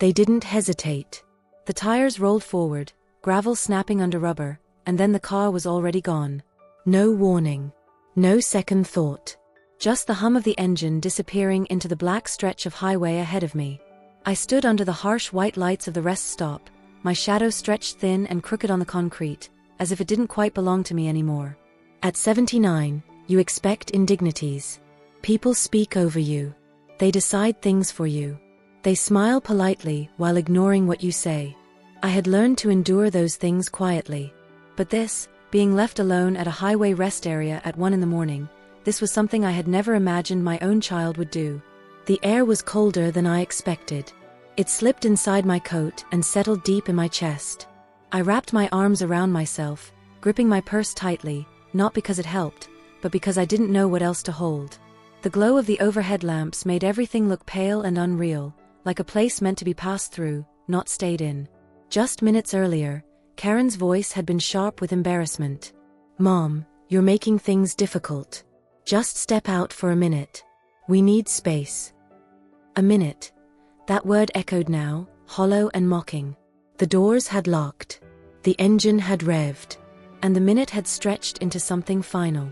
They didn't hesitate. The tires rolled forward, gravel snapping under rubber, and then the car was already gone. No warning. No second thought. Just the hum of the engine disappearing into the black stretch of highway ahead of me. I stood under the harsh white lights of the rest stop, my shadow stretched thin and crooked on the concrete, as if it didn't quite belong to me anymore. At 79, you expect indignities. People speak over you. They decide things for you. They smile politely while ignoring what you say. I had learned to endure those things quietly. But this, being left alone at a highway rest area at 1 a.m, this was something I had never imagined my own child would do. The air was colder than I expected. It slipped inside my coat and settled deep in my chest. I wrapped my arms around myself, gripping my purse tightly, not because it helped, but because I didn't know what else to hold. The glow of the overhead lamps made everything look pale and unreal, like a place meant to be passed through, not stayed in. Just minutes earlier, Karen's voice had been sharp with embarrassment. "Mom, you're making things difficult. Just step out for a minute. We need space." A minute. That word echoed now, hollow and mocking. The doors had locked. The engine had revved. And the minute had stretched into something final.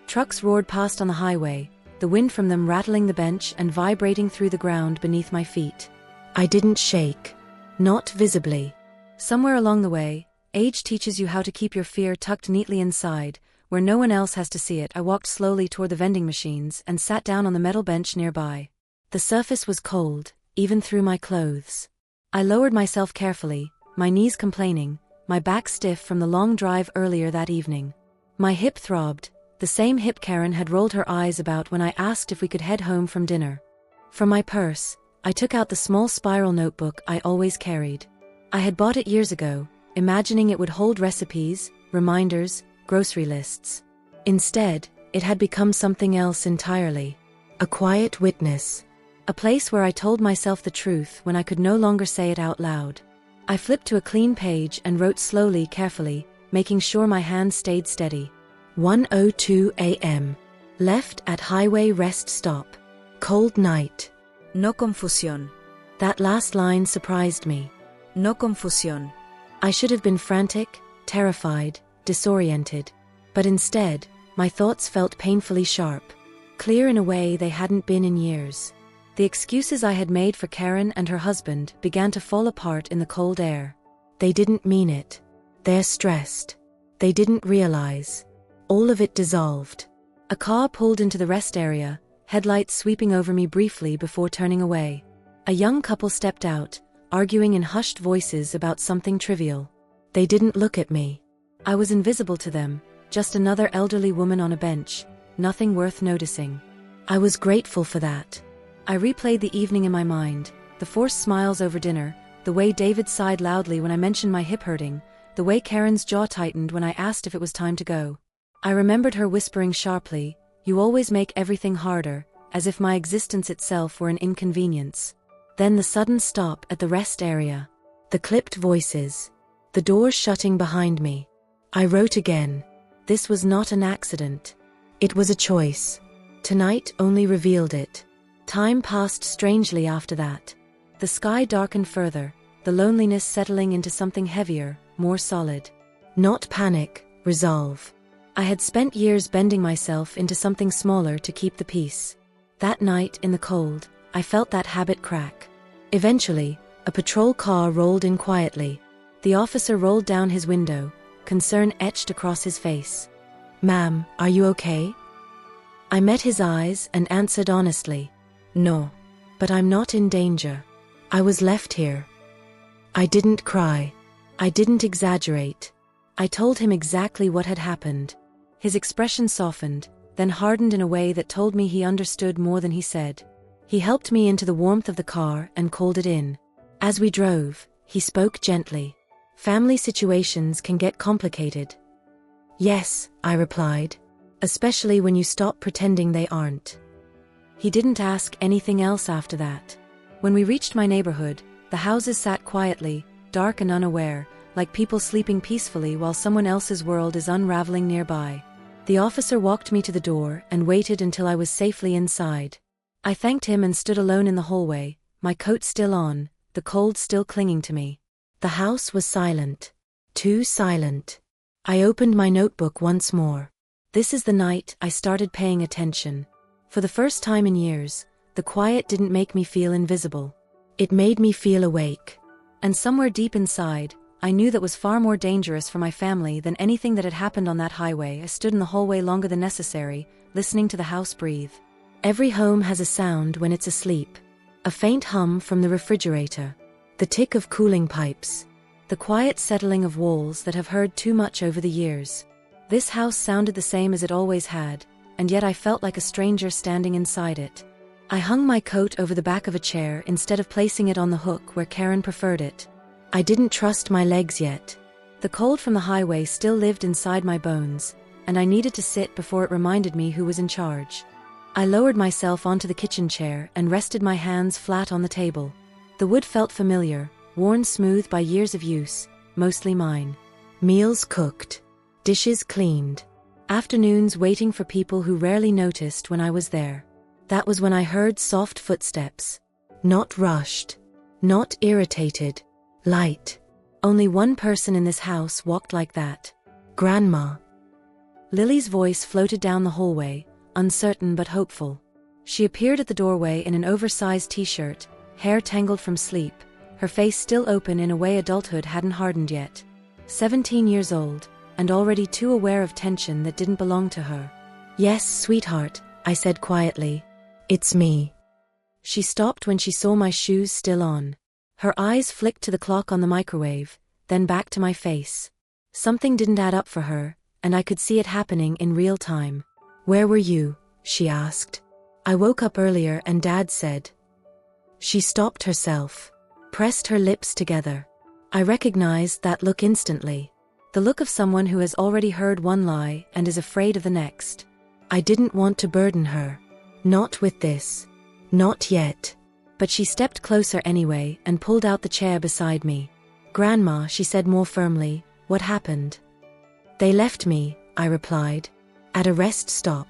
Trucks roared past on the highway, the wind from them rattling the bench and vibrating through the ground beneath my feet. I didn't shake. Not visibly. Somewhere along the way, age teaches you how to keep your fear tucked neatly inside, where no one else has to see it. I walked slowly toward the vending machines and sat down on the metal bench nearby. The surface was cold, even through my clothes. I lowered myself carefully, my knees complaining, my back stiff from the long drive earlier that evening. My hip throbbed, the same hip Karen had rolled her eyes about when I asked if we could head home from dinner. From my purse, I took out the small spiral notebook I always carried. I had bought it years ago, imagining it would hold recipes, reminders, grocery lists. Instead, it had become something else entirely. A quiet witness. A place where I told myself the truth when I could no longer say it out loud. I flipped to a clean page and wrote slowly, carefully, making sure my hand stayed steady. 1:02 a.m. Left at highway rest stop. Cold night. No confusión. That last line surprised me. No confusión. I should have been frantic, terrified, disoriented. But instead, my thoughts felt painfully sharp. Clear in a way they hadn't been in years. The excuses I had made for Karen and her husband began to fall apart in the cold air. They didn't mean it. They're stressed. They didn't realize. All of it dissolved. A car pulled into the rest area, headlights sweeping over me briefly before turning away. A young couple stepped out, arguing in hushed voices about something trivial. They didn't look at me. I was invisible to them, just another elderly woman on a bench, nothing worth noticing. I was grateful for that. I replayed the evening in my mind, the forced smiles over dinner, the way David sighed loudly when I mentioned my hip hurting, the way Karen's jaw tightened when I asked if it was time to go. I remembered her whispering sharply, "You always make everything harder," as if my existence itself were an inconvenience. Then the sudden stop at the rest area. The clipped voices. The doors shutting behind me. I wrote again. This was not an accident. It was a choice. Tonight only revealed it. Time passed strangely after that. The sky darkened further, the loneliness settling into something heavier, more solid. Not panic, resolve. I had spent years bending myself into something smaller to keep the peace. That night in the cold, I felt that habit crack. Eventually, a patrol car rolled in quietly. The officer rolled down his window, concern etched across his face. "Ma'am, are you okay?" I met his eyes and answered honestly. "No. But I'm not in danger. I was left here." I didn't cry. I didn't exaggerate. I told him exactly what had happened. His expression softened, then hardened in a way that told me he understood more than he said. He helped me into the warmth of the car and called it in. As we drove, he spoke gently. "Family situations can get complicated." "Yes," I replied. "Especially when you stop pretending they aren't." He didn't ask anything else after that. When we reached my neighborhood, the houses sat quietly, dark and unaware, like people sleeping peacefully while someone else's world is unraveling nearby. The officer walked me to the door and waited until I was safely inside. I thanked him and stood alone in the hallway, my coat still on, the cold still clinging to me. The house was silent. Too silent. I opened my notebook once more. This is the night I started paying attention. For the first time in years, the quiet didn't make me feel invisible. It made me feel awake. And somewhere deep inside, I knew that was far more dangerous for my family than anything that had happened on that highway. I stood in the hallway longer than necessary, listening to the house breathe. Every home has a sound when it's asleep. A faint hum from the refrigerator. The tick of cooling pipes. The quiet settling of walls that have heard too much over the years. This house sounded the same as it always had, and yet I felt like a stranger standing inside it. I hung my coat over the back of a chair instead of placing it on the hook where Karen preferred it. I didn't trust my legs yet. The cold from the highway still lived inside my bones, and I needed to sit before it reminded me who was in charge. I lowered myself onto the kitchen chair and rested my hands flat on the table. The wood felt familiar, worn smooth by years of use, mostly mine. Meals cooked. Dishes cleaned. Afternoons waiting for people who rarely noticed when I was there. That was when I heard soft footsteps. Not rushed. Not irritated. Light. Only one person in this house walked like that. Grandma. Lily's voice floated down the hallway, uncertain but hopeful. She appeared at the doorway in an oversized t-shirt, hair tangled from sleep, her face still open in a way adulthood hadn't hardened yet. 17 years old, and already too aware of tension that didn't belong to her. "Yes, sweetheart," I said quietly. "It's me." She stopped when she saw my shoes still on. Her eyes flicked to the clock on the microwave, then back to my face. Something didn't add up for her, and I could see it happening in real time. "Where were you?" she asked. "I woke up earlier and Dad said." She stopped herself. Pressed her lips together. I recognized that look instantly. The look of someone who has already heard one lie and is afraid of the next. I didn't want to burden her. Not with this. Not yet. But she stepped closer anyway and pulled out the chair beside me. "Grandma," she said more firmly, "what happened?" "They left me," I replied. "At a rest stop."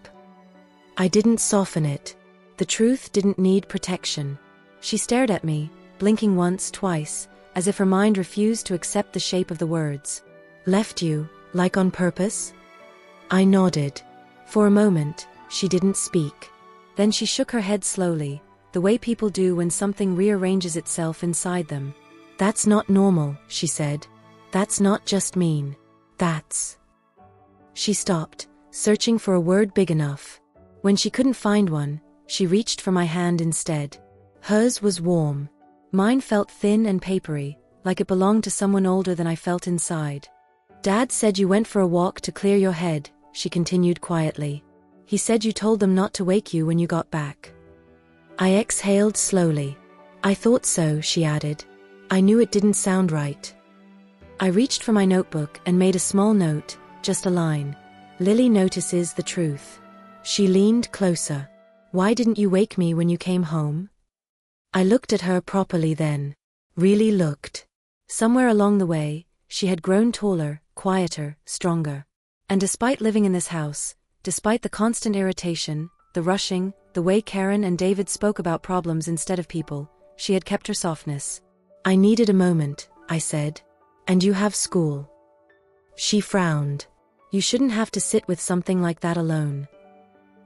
I didn't soften it. The truth didn't need protection. She stared at me, blinking once, twice, as if her mind refused to accept the shape of the words. "Left you, like on purpose?" I nodded. For a moment, she didn't speak. Then she shook her head slowly, the way people do when something rearranges itself inside them. "That's not normal," she said. "That's not just mean. That's..." She stopped, searching for a word big enough. When she couldn't find one, she reached for my hand instead. Hers was warm. Mine felt thin and papery, like it belonged to someone older than I felt inside. "Dad said you went for a walk to clear your head," she continued quietly. "He said you told them not to wake you when you got back." I exhaled slowly. "I thought so," she added. I knew it didn't sound right. I reached for my notebook and made a small note, just a line. "Lily notices the truth." She leaned closer. "Why didn't you wake me when you came home?" I looked at her properly then. Really looked. Somewhere along the way, she had grown taller, quieter, stronger. And despite living in this house, despite the constant irritation, the rushing, the way Karen and David spoke about problems instead of people, she had kept her softness. "I needed a moment," I said. "And you have school." She frowned. "You shouldn't have to sit with something like that alone."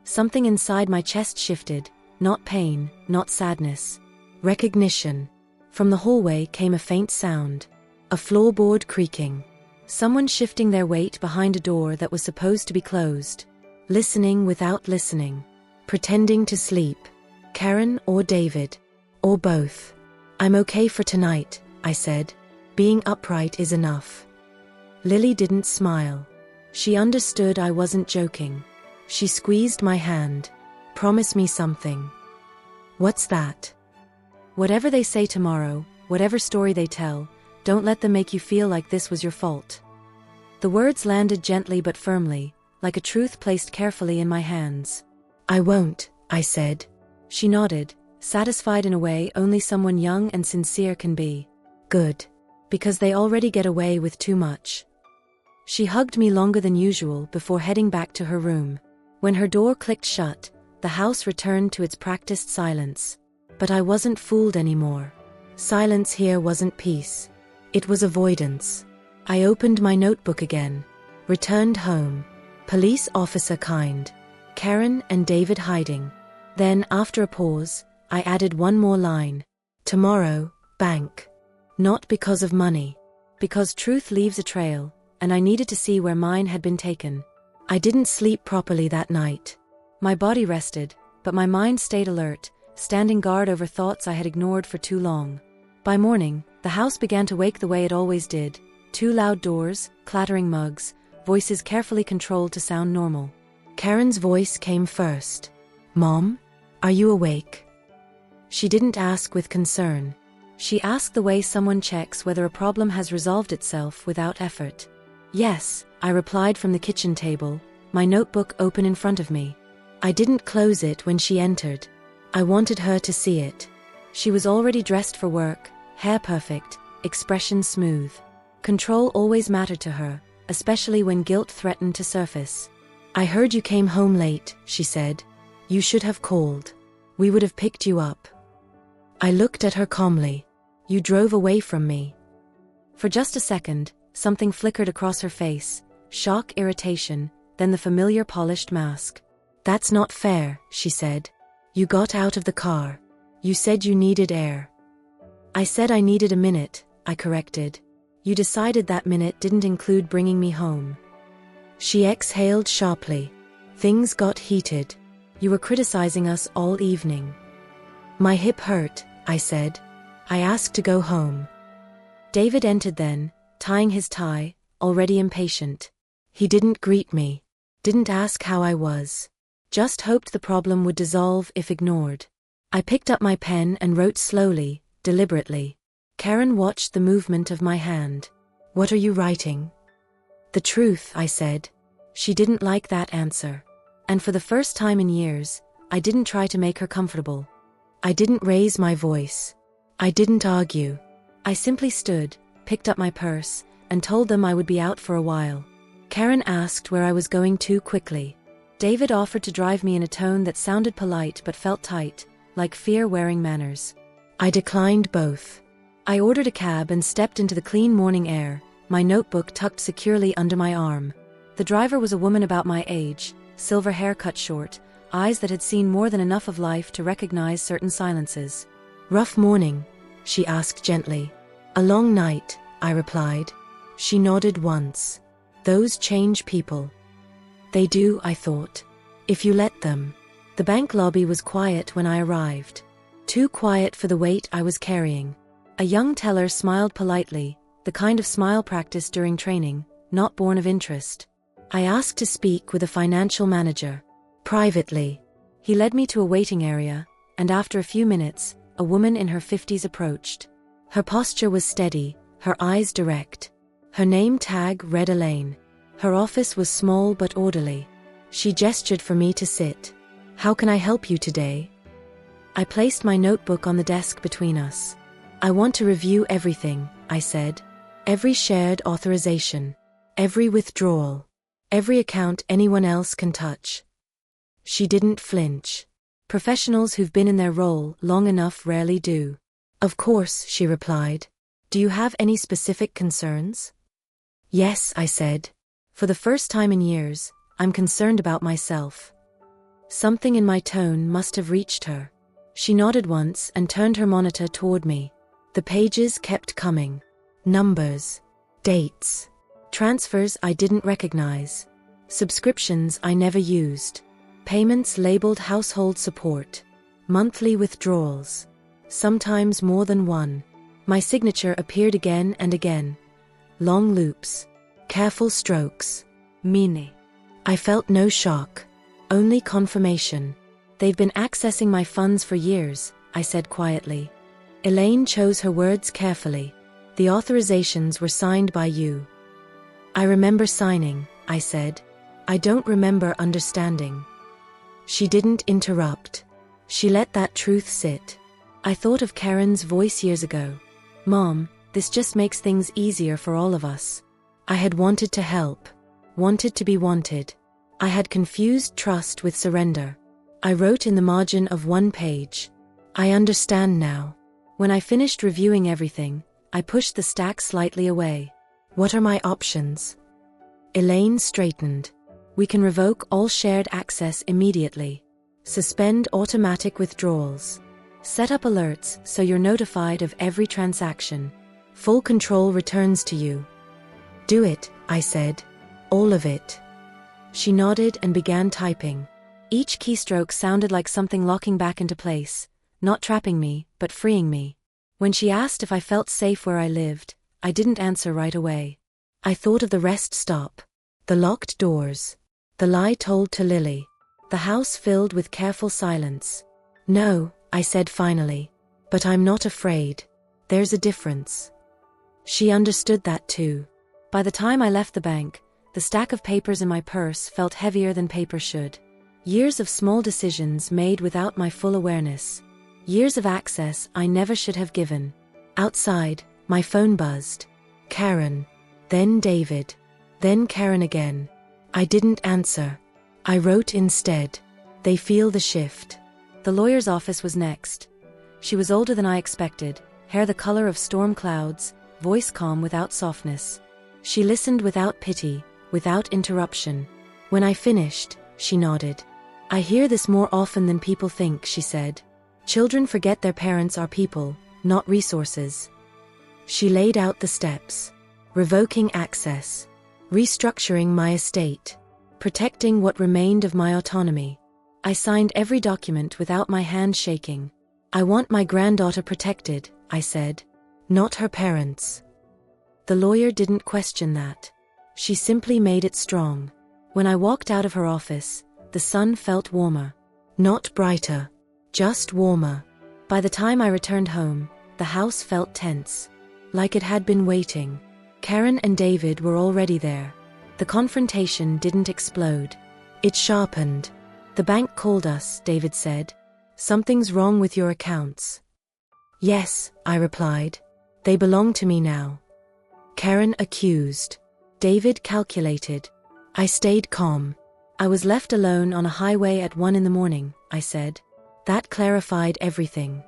Something inside my chest shifted, not pain, not sadness. Recognition. From the hallway came a faint sound. A floorboard creaking. Someone shifting their weight behind a door that was supposed to be closed. Listening without listening. Pretending to sleep. Karen or David. Or both. "I'm okay for tonight," I said. "Being upright is enough." Lily didn't smile. She understood I wasn't joking. She squeezed my hand. "Promise me something." "What's that?" "Whatever they say tomorrow, whatever story they tell, don't let them make you feel like this was your fault." The words landed gently but firmly, like a truth placed carefully in my hands. "I won't," I said. She nodded, satisfied in a way only someone young and sincere can be. "Good. Because they already get away with too much." She hugged me longer than usual before heading back to her room. When her door clicked shut, the house returned to its practiced silence. But I wasn't fooled anymore. Silence here wasn't peace. It was avoidance. I opened my notebook again. Returned home. Police officer kind. Karen and David hiding. Then, after a pause, I added one more line. Tomorrow, bank. Not because of money. Because truth leaves a trail, and I needed to see where mine had been taken. I didn't sleep properly that night. My body rested, but my mind stayed alert, standing guard over thoughts I had ignored for too long. By morning, the house began to wake the way it always did. 2 loud doors, clattering mugs, voices carefully controlled to sound normal. Karen's voice came first. Mom? Are you awake? She didn't ask with concern. She asked the way someone checks whether a problem has resolved itself without effort. Yes, I replied from the kitchen table, my notebook open in front of me. I didn't close it when she entered. I wanted her to see it. She was already dressed for work, hair perfect, expression smooth. Control always mattered to her, especially when guilt threatened to surface. I heard you came home late, she said. You should have called. We would have picked you up. I looked at her calmly. You drove away from me. For just a second, something flickered across her face, shock, irritation, then the familiar polished mask. That's not fair, she said. You got out of the car. You said you needed air. I said I needed a minute, I corrected. You decided that minute didn't include bringing me home. She exhaled sharply. Things got heated. You were criticizing us all evening. My hip hurt, I said. I asked to go home. David entered then, tying his tie, already impatient. He didn't greet me. Didn't ask how I was. Just hoped the problem would dissolve if ignored. I picked up my pen and wrote slowly, deliberately. Karen watched the movement of my hand. What are you writing? The truth, I said. She didn't like that answer. And for the first time in years, I didn't try to make her comfortable. I didn't raise my voice. I didn't argue. I simply stood, picked up my purse, and told them I would be out for a while. Karen asked where I was going too quickly. David offered to drive me in a tone that sounded polite but felt tight, like fear wearing manners. I declined both. I ordered a cab and stepped into the clean morning air, my notebook tucked securely under my arm. The driver was a woman about my age, silver hair cut short, eyes that had seen more than enough of life to recognize certain silences. Rough morning? She asked gently. A long night, I replied. She nodded once. Those change people. They do, I thought. If you let them. The bank lobby was quiet when I arrived. Too quiet for the weight I was carrying. A young teller smiled politely, the kind of smile practiced during training, not born of interest. I asked to speak with a financial manager. Privately. He led me to a waiting area, and after a few minutes, a woman in her 50s approached. Her posture was steady, her eyes direct. Her name tag read Elaine. Her office was small but orderly. She gestured for me to sit. How can I help you today? I placed my notebook on the desk between us. I want to review everything, I said. Every shared authorization. Every withdrawal. Every account anyone else can touch. She didn't flinch. Professionals who've been in their role long enough rarely do. Of course, she replied. Do you have any specific concerns? Yes, I said. For the first time in years, I'm concerned about myself. Something in my tone must have reached her. She nodded once and turned her monitor toward me. The pages kept coming. Numbers. Dates. Transfers I didn't recognize. Subscriptions I never used. Payments labeled household support. Monthly withdrawals. Sometimes more than one. My signature appeared again and again. Long loops. Careful strokes. Mine. I felt no shock. Only confirmation. They've been accessing my funds for years, I said quietly. Elaine chose her words carefully. The authorizations were signed by you. I remember signing, I said. I don't remember understanding. She didn't interrupt. She let that truth sit. I thought of Karen's voice years ago. Mom, this just makes things easier for all of us. I had wanted to help. Wanted to be wanted. I had confused trust with surrender. I wrote in the margin of one page. I understand now. When I finished reviewing everything, I pushed the stack slightly away. What are my options? Elaine straightened. We can revoke all shared access immediately. Suspend automatic withdrawals. Set up alerts so you're notified of every transaction. Full control returns to you. Do it, I said. All of it. She nodded and began typing. Each keystroke sounded like something locking back into place, not trapping me, but freeing me. When she asked if I felt safe where I lived, I didn't answer right away. I thought of the rest stop. The locked doors. The lie told to Lily. The house filled with careful silence. No, I said finally. But I'm not afraid. There's a difference. She understood that too. By the time I left the bank, the stack of papers in my purse felt heavier than paper should. Years of small decisions made without my full awareness. Years of access I never should have given. Outside, my phone buzzed. Karen. Then David. Then Karen again. I didn't answer. I wrote instead. They feel the shift. The lawyer's office was next. She was older than I expected, hair the color of storm clouds, voice calm without softness. She listened without pity, without interruption. When I finished, she nodded. I hear this more often than people think, she said. Children forget their parents are people, not resources. She laid out the steps. Revoking access. Restructuring my estate. Protecting what remained of my autonomy. I signed every document without my hand shaking. I want my granddaughter protected, I said. Not her parents. The lawyer didn't question that. She simply made it strong. When I walked out of her office, the sun felt warmer. Not brighter. Just warmer. By the time I returned home, the house felt tense. Like it had been waiting. Karen and David were already there. The confrontation didn't explode. It sharpened. The bank called us, David said. Something's wrong with your accounts. Yes, I replied. They belong to me now. Karen accused. David calculated. I stayed calm. I was left alone on a highway at 1 a.m, I said. That clarified everything.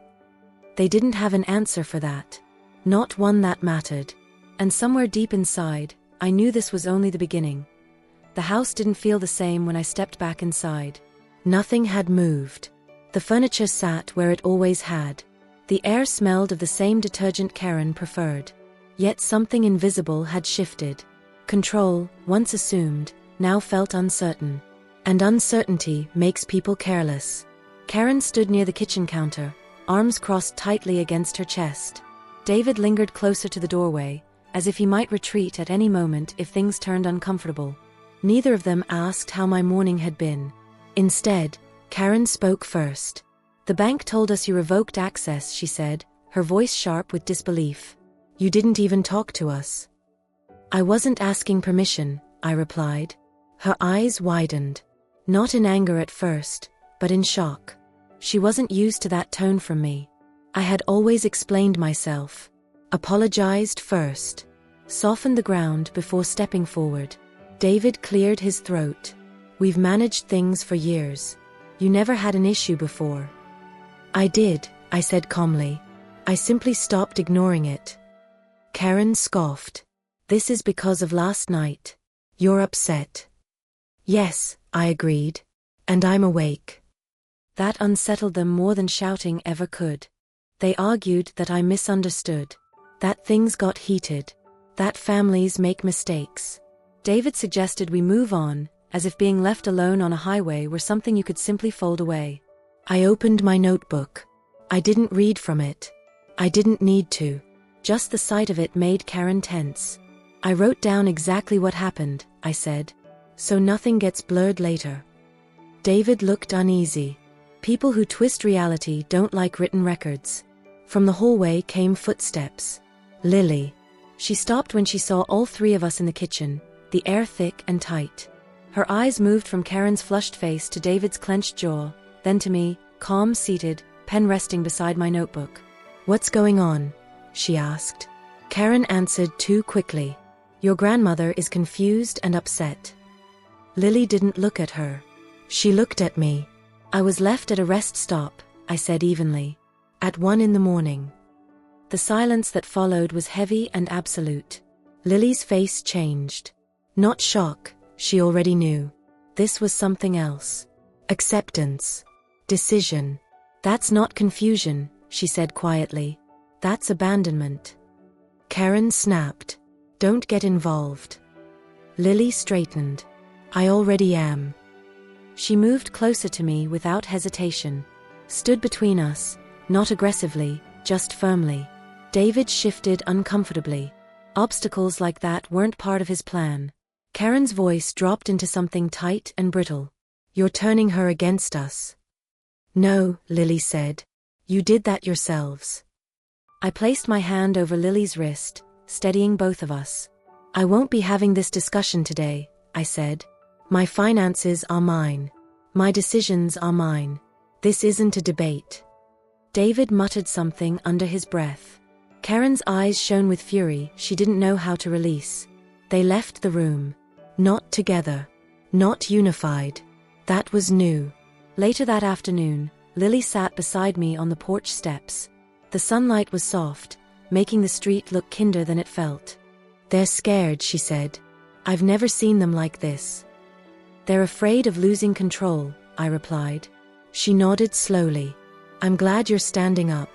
They didn't have an answer for that. Not one that mattered. And somewhere deep inside, I knew this was only the beginning. The house didn't feel the same when I stepped back inside. Nothing had moved. The furniture sat where it always had. The air smelled of the same detergent Karen preferred. Yet something invisible had shifted. Control, once assumed, now felt uncertain. And uncertainty makes people careless. Karen stood near the kitchen counter, arms crossed tightly against her chest. David lingered closer to the doorway, as if he might retreat at any moment if things turned uncomfortable. Neither of them asked how my morning had been. Instead, Karen spoke first. The bank told us you revoked access, she said, her voice sharp with disbelief. You didn't even talk to us. I wasn't asking permission, I replied. Her eyes widened. Not in anger at first, but in shock. She wasn't used to that tone from me. I had always explained myself. Apologized first. Softened the ground before stepping forward. David cleared his throat. We've managed things for years. You never had an issue before. I did, I said calmly. I simply stopped ignoring it. Karen scoffed. This is because of last night. You're upset. Yes, I agreed. And I'm awake. That unsettled them more than shouting ever could. They argued that I misunderstood. That things got heated. That families make mistakes. David suggested we move on, as if being left alone on a highway were something you could simply fold away. I opened my notebook. I didn't read from it. I didn't need to. Just the sight of it made Karen tense. I wrote down exactly what happened, I said. So nothing gets blurred later. David looked uneasy. People who twist reality don't like written records. From the hallway came footsteps. Lily. She stopped when she saw all three of us in the kitchen, the air thick and tight. Her eyes moved from Karen's flushed face to David's clenched jaw, then to me, calm seated, pen resting beside my notebook. What's going on? She asked. Karen answered too quickly. Your grandmother is confused and upset. Lily didn't look at her. She looked at me. I was left at a rest stop, I said evenly. At 1 a.m. The silence that followed was heavy and absolute. Lily's face changed. Not shock, she already knew. This was something else. Acceptance. Decision. That's not confusion, she said quietly. That's abandonment. Karen snapped. Don't get involved. Lily straightened. I already am. She moved closer to me without hesitation. Stood between us, not aggressively, just firmly. David shifted uncomfortably. Obstacles like that weren't part of his plan. Karen's voice dropped into something tight and brittle. You're turning her against us. No, Lily said. You did that yourselves. I placed my hand over Lily's wrist, steadying both of us. I won't be having this discussion today, I said. My finances are mine. My decisions are mine. This isn't a debate. David muttered something under his breath. Karen's eyes shone with fury she didn't know how to release. They left the room. Not together. Not unified. That was new. Later that afternoon, Lily sat beside me on the porch steps. The sunlight was soft, making the street look kinder than it felt. They're scared, she said. I've never seen them like this. They're afraid of losing control, I replied. She nodded slowly. I'm glad you're standing up.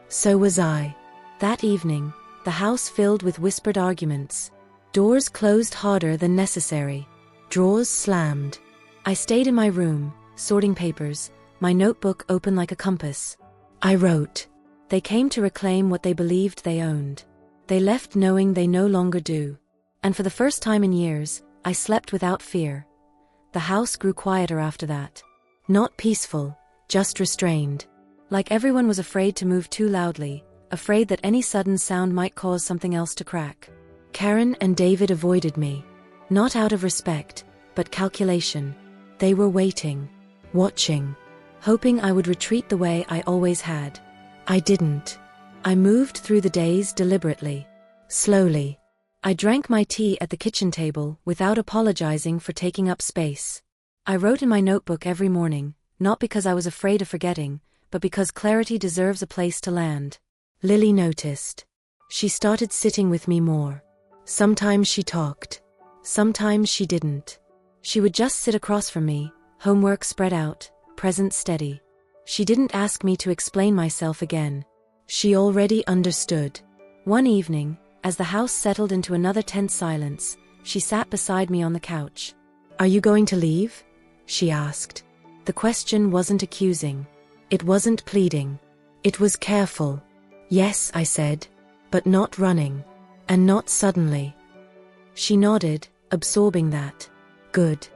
So was I. That evening, the house filled with whispered arguments. Doors closed harder than necessary. Drawers slammed. I stayed in my room, sorting papers, my notebook open like a compass. I wrote. They came to reclaim what they believed they owned. They left knowing they no longer do. And for the first time in years, I slept without fear. The house grew quieter after that. Not peaceful, just restrained. Like everyone was afraid to move too loudly, afraid that any sudden sound might cause something else to crack. Karen and David avoided me. Not out of respect, but calculation. They were waiting, watching, hoping I would retreat the way I always had. I didn't. I moved through the days deliberately, slowly. I drank my tea at the kitchen table without apologizing for taking up space. I wrote in my notebook every morning, not because I was afraid of forgetting, but because clarity deserves a place to land. Lily noticed. She started sitting with me more. Sometimes she talked. Sometimes she didn't. She would just sit across from me, homework spread out, presence steady. She didn't ask me to explain myself again. She already understood. One evening, as the house settled into another tense silence, she sat beside me on the couch. Are you going to leave? She asked. The question wasn't accusing. It wasn't pleading. It was careful. Yes, I said, but not running. And not suddenly. She nodded, absorbing that. Good.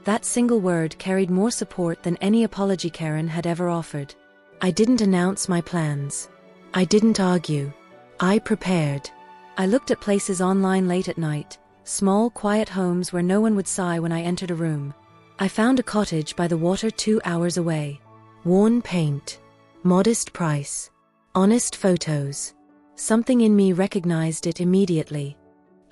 That single word carried more support than any apology Karen had ever offered. I didn't announce my plans. I didn't argue. I prepared. I looked at places online late at night, small, quiet homes where no one would sigh when I entered a room. I found a cottage by the water 2 hours away. Worn paint. Modest price. Honest photos. Something in me recognized it immediately.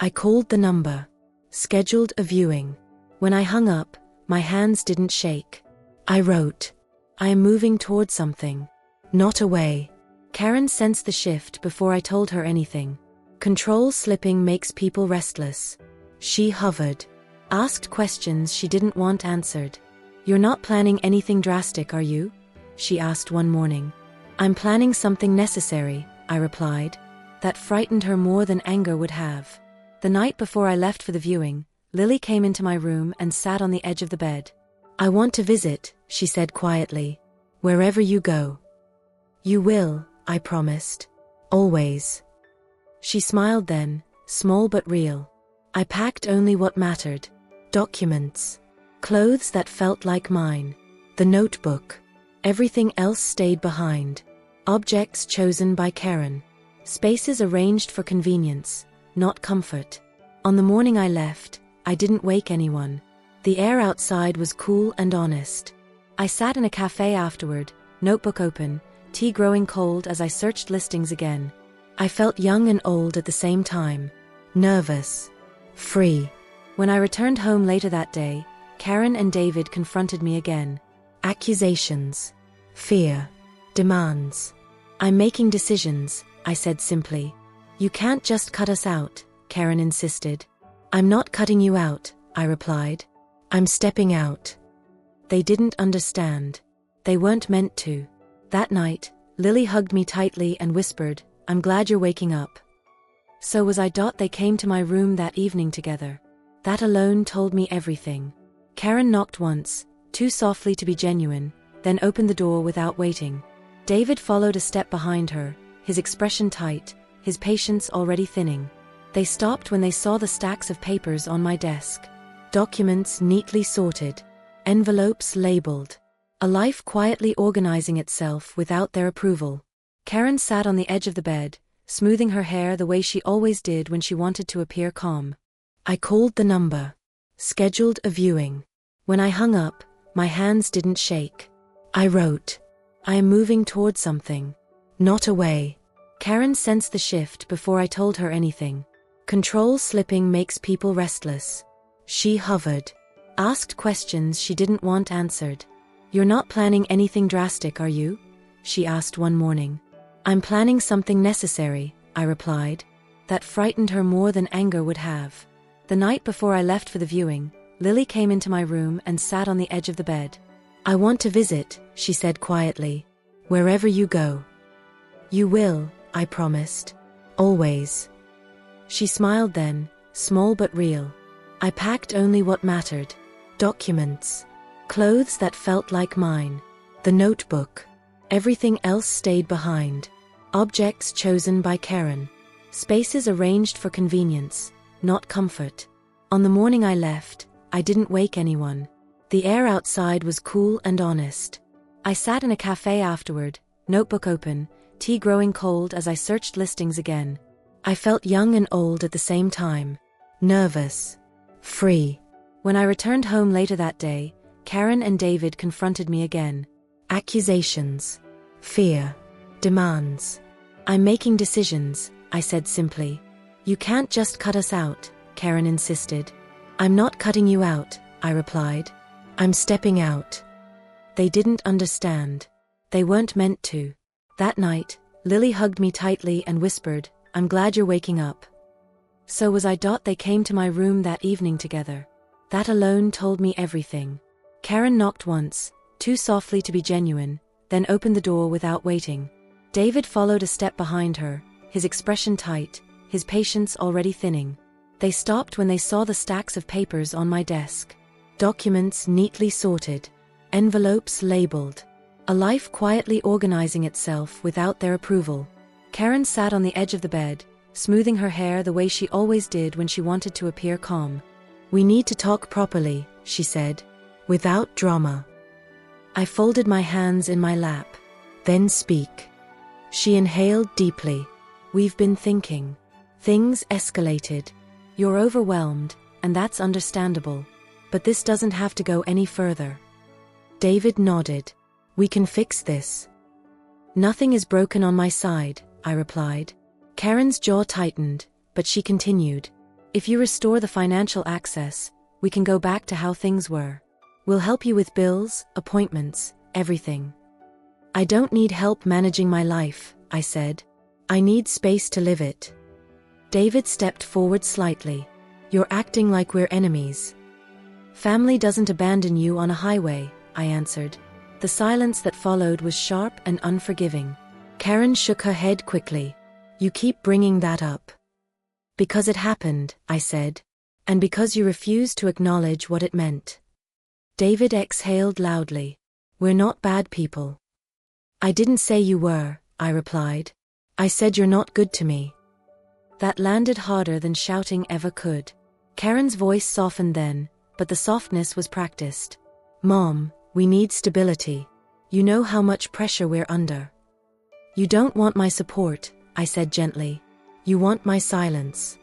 I called the number. Scheduled a viewing. When I hung up, my hands didn't shake. I wrote. I am moving towards something. Not away. Karen sensed the shift before I told her anything. Control slipping makes people restless. She hovered. Asked questions she didn't want answered. You're not planning anything drastic, are you? She asked one morning. I'm planning something necessary, I replied. That frightened her more than anger would have. The night before I left for the viewing, Lily came into my room and sat on the edge of the bed. I want to visit, she said quietly. Wherever you go. You will, I promised. Always. She smiled then, small but real. I packed only what mattered. Documents. Clothes that felt like mine. The notebook. Everything else stayed behind. Objects chosen by Karen. Spaces arranged for convenience, not comfort. On the morning I left, I didn't wake anyone. The air outside was cool and honest. I sat in a cafe afterward, notebook open, tea growing cold as I searched listings again. I felt young and old at the same time. Nervous. Free. When I returned home later that day, Karen and David confronted me again. Accusations. Fear. Demands. I'm making decisions, I said simply. You can't just cut us out, Karen insisted. I'm not cutting you out, I replied. I'm stepping out. They didn't understand. They weren't meant to. That night, Lily hugged me tightly and whispered, I'm glad you're waking up. So was I. They came to my room that evening together. That alone told me everything. Karen knocked once, too softly to be genuine, then opened the door without waiting. David followed a step behind her, his expression tight, his patience already thinning. They stopped when they saw the stacks of papers on my desk. Documents neatly sorted. Envelopes labeled. A life quietly organizing itself without their approval. Karen sat on the edge of the bed, smoothing her hair the way she always did when she wanted to appear calm. I called the number. Scheduled a viewing. When I hung up, my hands didn't shake. I wrote, I am moving toward something. Not away. Karen sensed the shift before I told her anything. Control slipping makes people restless. She hovered. Asked questions she didn't want answered. You're not planning anything drastic, are you? She asked one morning. I'm planning something necessary, I replied. That frightened her more than anger would have. The night before I left for the viewing, Lily came into my room and sat on the edge of the bed. I want to visit, she said quietly. Wherever you go. You will, I promised. Always. She smiled then, small but real. I packed only what mattered. Documents. Clothes that felt like mine. The notebook. Everything else stayed behind. Objects chosen by Karen. Spaces arranged for convenience, not comfort. On the morning I left, I didn't wake anyone. The air outside was cool and honest. I sat in a cafe afterward, notebook open, tea growing cold as I searched listings again. I felt young and old at the same time. Nervous. Free. When I returned home later that day, Karen and David confronted me again. Accusations. Fear. Demands. I'm making decisions, I said simply. You can't just cut us out, Karen insisted. I'm not cutting you out, I replied. I'm stepping out. They didn't understand. They weren't meant to. That night, Lily hugged me tightly and whispered, I'm glad you're waking up. So was I. They came to my room that evening together. That alone told me everything. Karen knocked once, too softly to be genuine, then opened the door without waiting. David followed a step behind her, his expression tight, his patience already thinning. They stopped when they saw the stacks of papers on my desk. Documents neatly sorted. Envelopes labeled. A life quietly organizing itself without their approval. Karen sat on the edge of the bed, smoothing her hair the way she always did when she wanted to appear calm. We need to talk properly, she said. Without drama. I folded my hands in my lap. Then speak. She inhaled deeply. We've been thinking. Things escalated. You're overwhelmed, and that's understandable. But this doesn't have to go any further. David nodded. We can fix this. Nothing is broken on my side, I replied. Karen's jaw tightened, but she continued. If you restore the financial access, we can go back to how things were. We'll help you with bills, appointments, everything. I don't need help managing my life, I said. I need space to live it. David stepped forward slightly. You're acting like we're enemies. Family doesn't abandon you on a highway, I answered. The silence that followed was sharp and unforgiving. Karen shook her head quickly. You keep bringing that up. Because it happened, I said. And because you refuse to acknowledge what it meant. David exhaled loudly. We're not bad people. I didn't say you were, I replied. I said you're not good to me. That landed harder than shouting ever could. Karen's voice softened then, but the softness was practiced. Mom, we need stability. You know how much pressure we're under. You don't want my support, I said gently. You want my silence.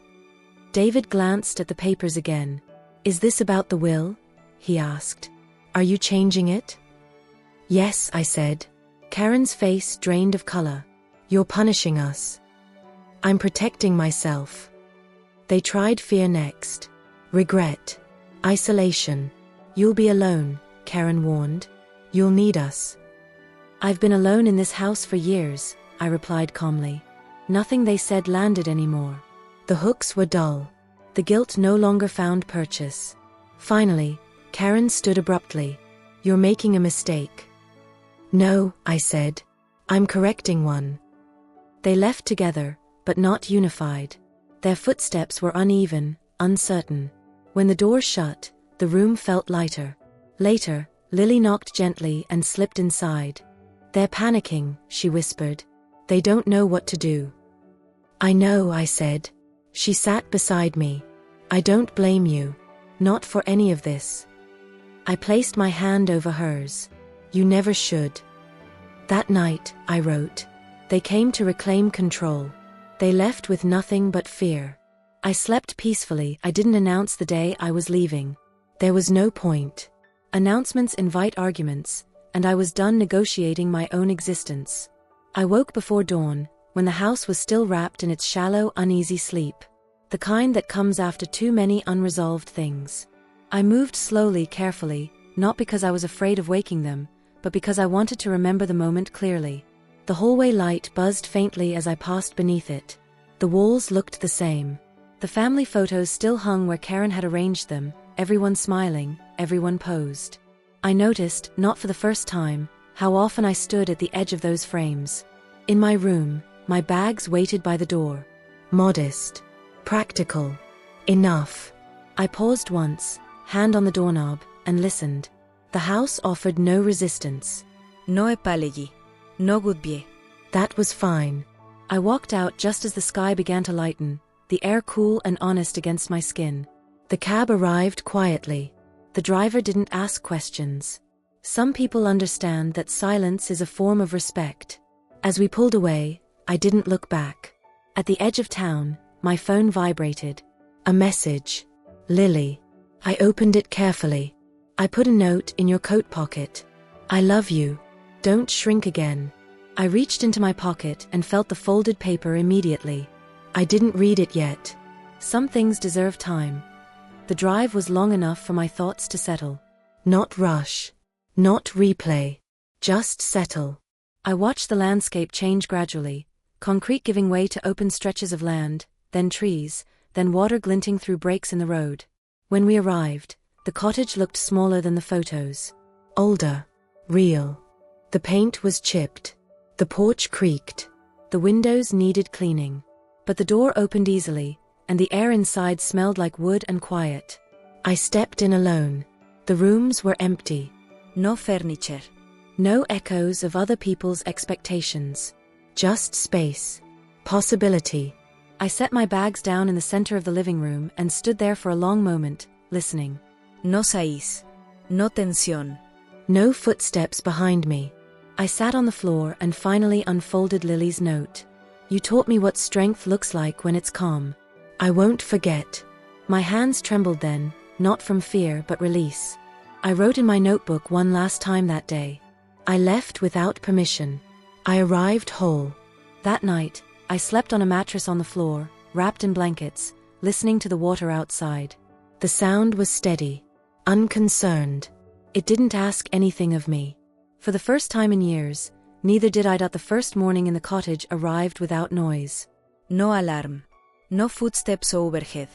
David glanced at the papers again. Is this about the will? He asked. Are you changing it? Yes, I said. Karen's face drained of color. You're punishing us. I'm protecting myself. They tried fear next. Regret. Isolation. You'll be alone, Karen warned. You'll need us. I've been alone in this house for years, I replied calmly. Nothing they said landed anymore. The hooks were dull. The guilt no longer found purchase. Finally, Karen stood abruptly. "You're making a mistake." "No," I said. "I'm correcting one." They left together, but not unified. Their footsteps were uneven, uncertain. When the door shut, the room felt lighter. Later, Lily knocked gently and slipped inside. "They're panicking," she whispered. "They don't know what to do." "I know," I said. She sat beside me. "I don't blame you. Not for any of this." I placed my hand over hers. "You never should." That night, I wrote. They came to reclaim control. They left with nothing but fear. I slept peacefully. I didn't announce the day I was leaving. There was no point. Announcements invite arguments, and I was done negotiating my own existence. I woke before dawn, when the house was still wrapped in its shallow, uneasy sleep. The kind that comes after too many unresolved things. I moved slowly, carefully, not because I was afraid of waking them, but because I wanted to remember the moment clearly. The hallway light buzzed faintly as I passed beneath it. The walls looked the same. The family photos still hung where Karen had arranged them, everyone smiling, everyone posed. I noticed, not for the first time, how often I stood at the edge of those frames. In my room, my bags waited by the door. Modest. Practical. Enough. I paused once, hand on the doorknob, and listened. The house offered no resistance. No epalegi. No goodbye. That was fine. I walked out just as the sky began to lighten, the air cool and honest against my skin. The cab arrived quietly. The driver didn't ask questions. Some people understand that silence is a form of respect. As we pulled away, I didn't look back. At the edge of town, my phone vibrated. A message. "Lily." I opened it carefully. "I put a note in your coat pocket. I love you. Don't shrink again." I reached into my pocket and felt the folded paper immediately. I didn't read it yet. Some things deserve time. The drive was long enough for my thoughts to settle. Not rush. Not replay. Just settle. I watched the landscape change gradually, concrete giving way to open stretches of land, then trees, then water glinting through breaks in the road. When we arrived, the cottage looked smaller than the photos. Older. Real. The paint was chipped. The porch creaked. The windows needed cleaning. But the door opened easily, and the air inside smelled like wood and quiet. I stepped in alone. The rooms were empty. No furniture. No echoes of other people's expectations. Just space. Possibility. I set my bags down in the center of the living room and stood there for a long moment, listening. No sais. No tensión. No footsteps behind me. I sat on the floor and finally unfolded Lily's note. "You taught me what strength looks like when it's calm. I won't forget." My hands trembled then, not from fear but release. I wrote in my notebook one last time that day. I left without permission. I arrived whole. That night, I slept on a mattress on the floor, wrapped in blankets, listening to the water outside. The sound was steady, unconcerned. It didn't ask anything of me. For the first time in years, neither did I. The first morning in the cottage arrived without noise. No alarm. No footsteps overhead.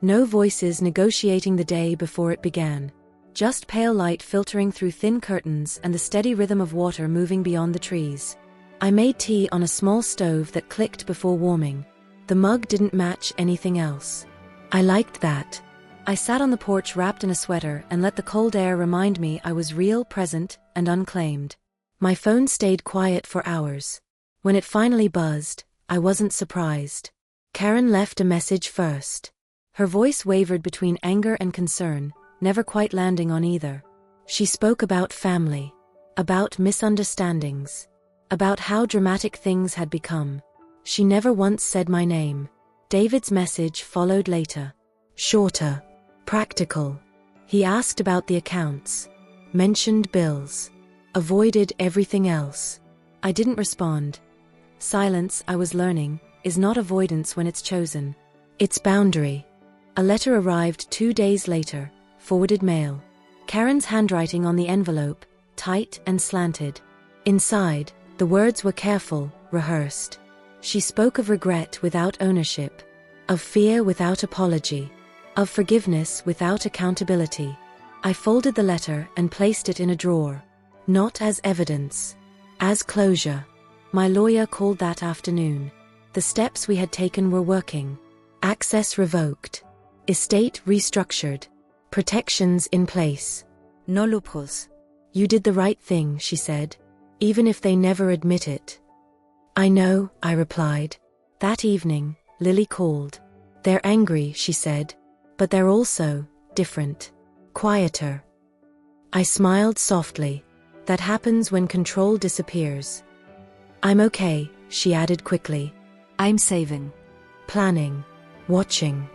No voices negotiating the day before it began. Just pale light filtering through thin curtains and the steady rhythm of water moving beyond the trees. I made tea on a small stove that clicked before warming. The mug didn't match anything else. I liked that. I sat on the porch wrapped in a sweater and let the cold air remind me I was real, present, and unclaimed. My phone stayed quiet for hours. When it finally buzzed, I wasn't surprised. Karen left a message first. Her voice wavered between anger and concern, never quite landing on either. She spoke about family, about misunderstandings, about how dramatic things had become. She never once said my name. David's message followed later. Shorter. Practical. He asked about the accounts. Mentioned bills. Avoided everything else. I didn't respond. Silence, I was learning, is not avoidance when it's chosen. It's boundary. A letter arrived 2 days later, forwarded mail. Karen's handwriting on the envelope, tight and slanted. Inside, the words were careful, rehearsed. She spoke of regret without ownership, of fear without apology, of forgiveness without accountability. I folded the letter and placed it in a drawer. Not as evidence, as closure. My lawyer called that afternoon. The steps we had taken were working. Access revoked. Estate restructured. Protections in place. No loopholes. You did the right thing, she said, even if they never admit it. I know, I replied. That evening, Lily called. They're angry, she said, but they're also different. Quieter. I smiled softly. That happens when control disappears. I'm okay, she added quickly. I'm saving. Planning. Watching.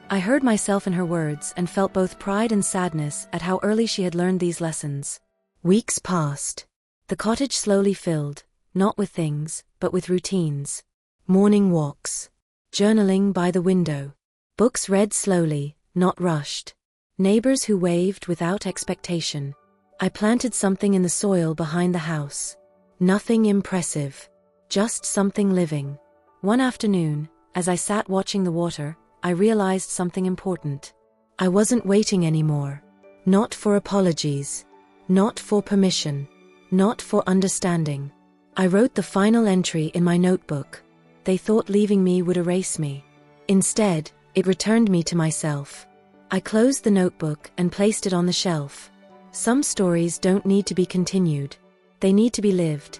I heard myself in her words and felt both pride and sadness at how early she had learned these lessons. Weeks passed. The cottage slowly filled, not with things, but with routines. Morning walks. Journaling by the window. Books read slowly, not rushed. Neighbors who waved without expectation. I planted something in the soil behind the house. Nothing impressive. Just something living. One afternoon, as I sat watching the water, I realized something important. I wasn't waiting anymore. Not for apologies. Not for permission. Not for understanding. I wrote the final entry in my notebook. They thought leaving me would erase me. Instead, it returned me to myself. I closed the notebook and placed it on the shelf. Some stories don't need to be continued. They need to be lived.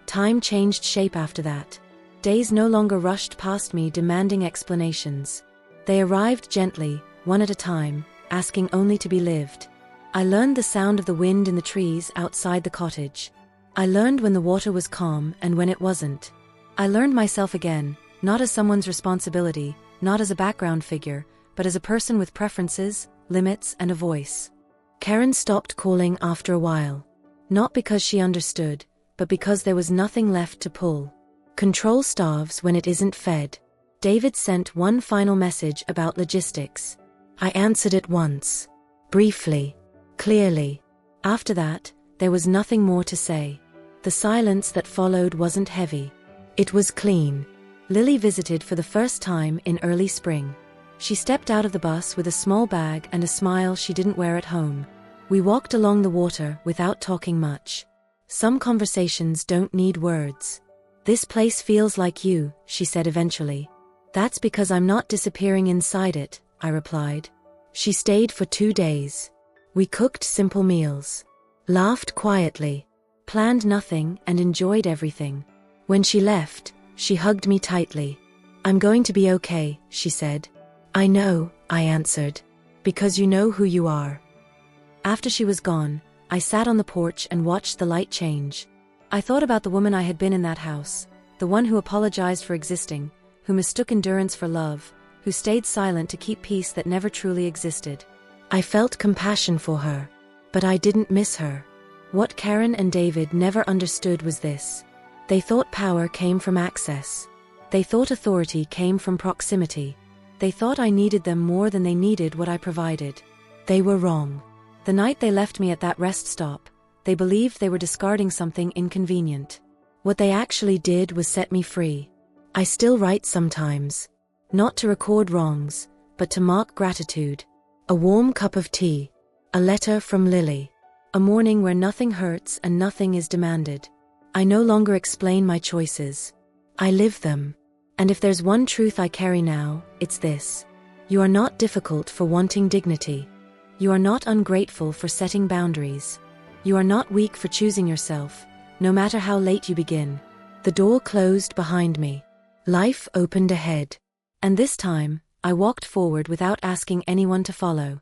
Time changed shape after that. Days no longer rushed past me demanding explanations. They arrived gently, one at a time, asking only to be lived. I learned the sound of the wind in the trees outside the cottage. I learned when the water was calm and when it wasn't. I learned myself again, not as someone's responsibility, not as a background figure, but as a person with preferences, limits, and a voice. Karen stopped calling after a while. Not because she understood, but because there was nothing left to pull. Control starves when it isn't fed. David sent one final message about logistics. I answered it once. Briefly. Clearly. After that, there was nothing more to say. The silence that followed wasn't heavy. It was clean. Lily visited for the first time in early spring. She stepped out of the bus with a small bag and a smile she didn't wear at home. We walked along the water without talking much. Some conversations don't need words. This place feels like you, she said eventually. That's because I'm not disappearing inside it, I replied. She stayed for 2 days. We cooked simple meals. Laughed quietly. Planned nothing and enjoyed everything. When she left, she hugged me tightly. I'm going to be okay, she said. I know, I answered. Because you know who you are. After she was gone, I sat on the porch and watched the light change. I thought about the woman I had been in that house, the one who apologized for existing, who mistook endurance for love, who stayed silent to keep peace that never truly existed. I felt compassion for her, but I didn't miss her. What Karen and David never understood was this. They thought power came from access. They thought authority came from proximity. They thought I needed them more than they needed what I provided. They were wrong. The night they left me at that rest stop, they believed they were discarding something inconvenient. What they actually did was set me free. I still write sometimes. Not to record wrongs, but to mark gratitude. A warm cup of tea. A letter from Lily. A morning where nothing hurts and nothing is demanded. I no longer explain my choices. I live them. And if there's one truth I carry now, it's this. You are not difficult for wanting dignity. You are not ungrateful for setting boundaries. You are not weak for choosing yourself, no matter how late you begin. The door closed behind me. Life opened ahead. And this time, I walked forward without asking anyone to follow.